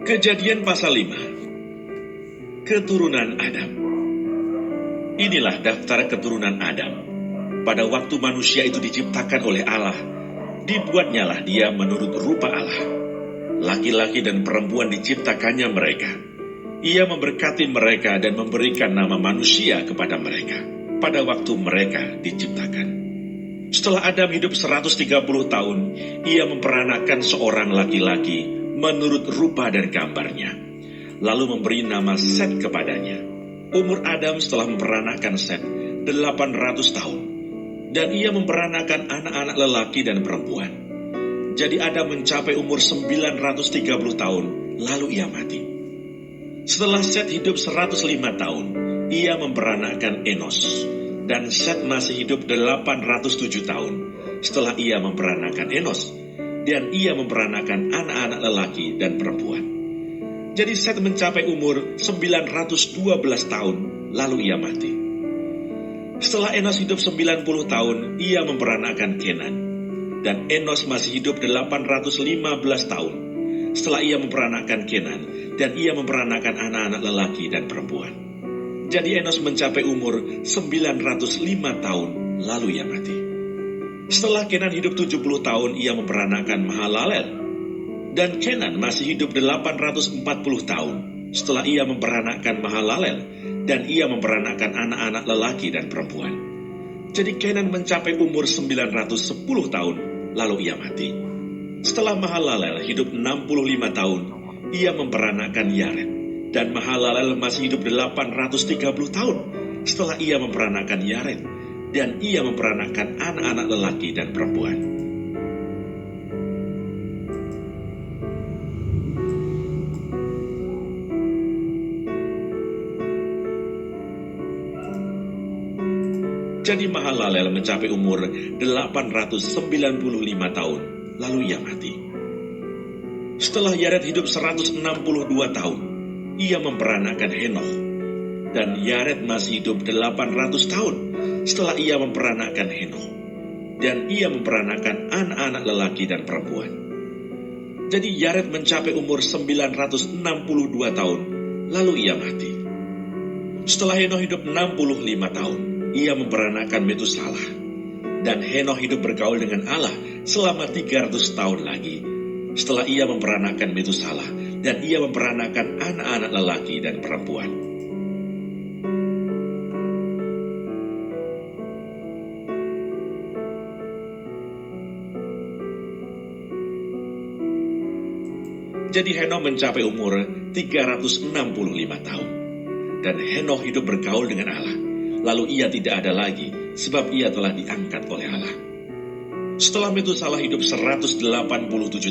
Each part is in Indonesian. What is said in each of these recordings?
Kejadian pasal 5. Keturunan Adam. Inilah daftar keturunan Adam. Pada waktu manusia itu diciptakan oleh Allah, dibuatnyalah dia menurut rupa Allah. Laki-laki dan perempuan diciptakannya mereka. Ia memberkati mereka dan memberikan nama manusia kepada mereka pada waktu mereka diciptakan. Setelah Adam hidup 130 tahun, ia memperanakan seorang laki-laki menurut rupa dan gambarnya, lalu memberi nama Set kepadanya. Umur Adam setelah memperanakan Set 800 tahun, dan ia memperanakan anak-anak lelaki dan perempuan. Jadi Adam mencapai umur 930 tahun, lalu ia mati. Setelah Set hidup 105 tahun, ia memperanakan Enos, dan Set masih hidup 807 tahun setelah ia memperanakan Enos, dan ia memperanakan anak-anak lelaki dan perempuan. Jadi Set mencapai umur 912 tahun, lalu ia mati. Setelah Enos hidup 90 tahun, ia memperanakan Kenan, dan Enos masih hidup 815 tahun setelah ia memperanakan Kenan, dan ia memperanakan anak-anak lelaki dan perempuan. Jadi Enos mencapai umur 905 tahun, lalu ia mati. Setelah Kenan hidup 70 tahun, ia memperanakan Mahalalel, dan Kenan masih hidup 840 tahun setelah ia memperanakan Mahalalel, dan ia memperanakan anak-anak lelaki dan perempuan. Jadi Kenan mencapai umur 910 tahun, lalu ia mati. Setelah Mahalalel hidup 65 tahun, ia memperanakan Yared, dan Mahalalel masih hidup 830 tahun setelah ia memperanakan Yared, dan ia memperanakan anak-anak lelaki dan perempuan. Jadi Mahalalel mencapai umur 895 tahun, lalu ia mati. Setelah Yared hidup 162 tahun, ia memperanakan Henoch, dan Yared masih hidup 800 tahun setelah ia memperanakan Henoch, dan ia memperanakan anak-anak lelaki dan perempuan. Jadi Yared mencapai umur 962 tahun, lalu ia mati. Setelah Henoch hidup 65 tahun, ia memperanakan Metusalah, dan Henoch hidup bergaul dengan Allah selama 300 tahun lagi setelah ia memperanakan Metusalah, dan ia memperanakan anak-anak lelaki dan perempuan. Jadi Henoch mencapai umur 365 tahun, dan Henoch hidup bergaul dengan Allah. Lalu ia tidak ada lagi, sebab ia telah diangkat oleh Allah. Setelah Metusalah hidup 187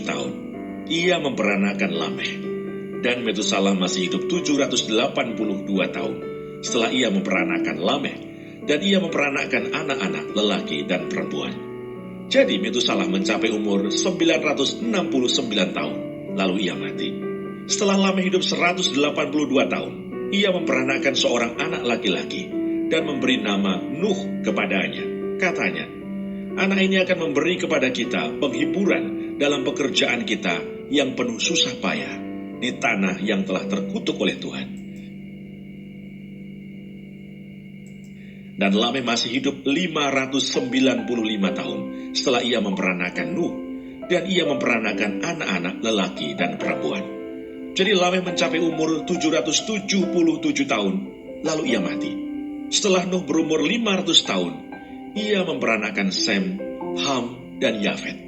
tahun, ia memperanakan Lameh, dan Metusalah masih hidup 782 tahun setelah ia memperanakan Lameh, dan ia memperanakan anak-anak lelaki dan perempuan. Jadi Metusalah mencapai umur 969 tahun, lalu ia mati. Setelah Lameh hidup 182 tahun, ia memperanakan seorang anak laki-laki dan memberi nama Nuh kepadanya. Katanya, anak ini akan memberi kepada kita penghiburan dalam pekerjaan kita yang penuh susah payah di tanah yang telah terkutuk oleh Tuhan. Dan Lameh masih hidup 595 tahun setelah ia memperanakan Nuh, dan ia memperanakan anak-anak lelaki dan perempuan. Jadi Lameh mencapai umur 777 tahun, lalu ia mati. Setelah Nuh berumur 500 tahun, ia memperanakan Sem, Ham, dan Yafet.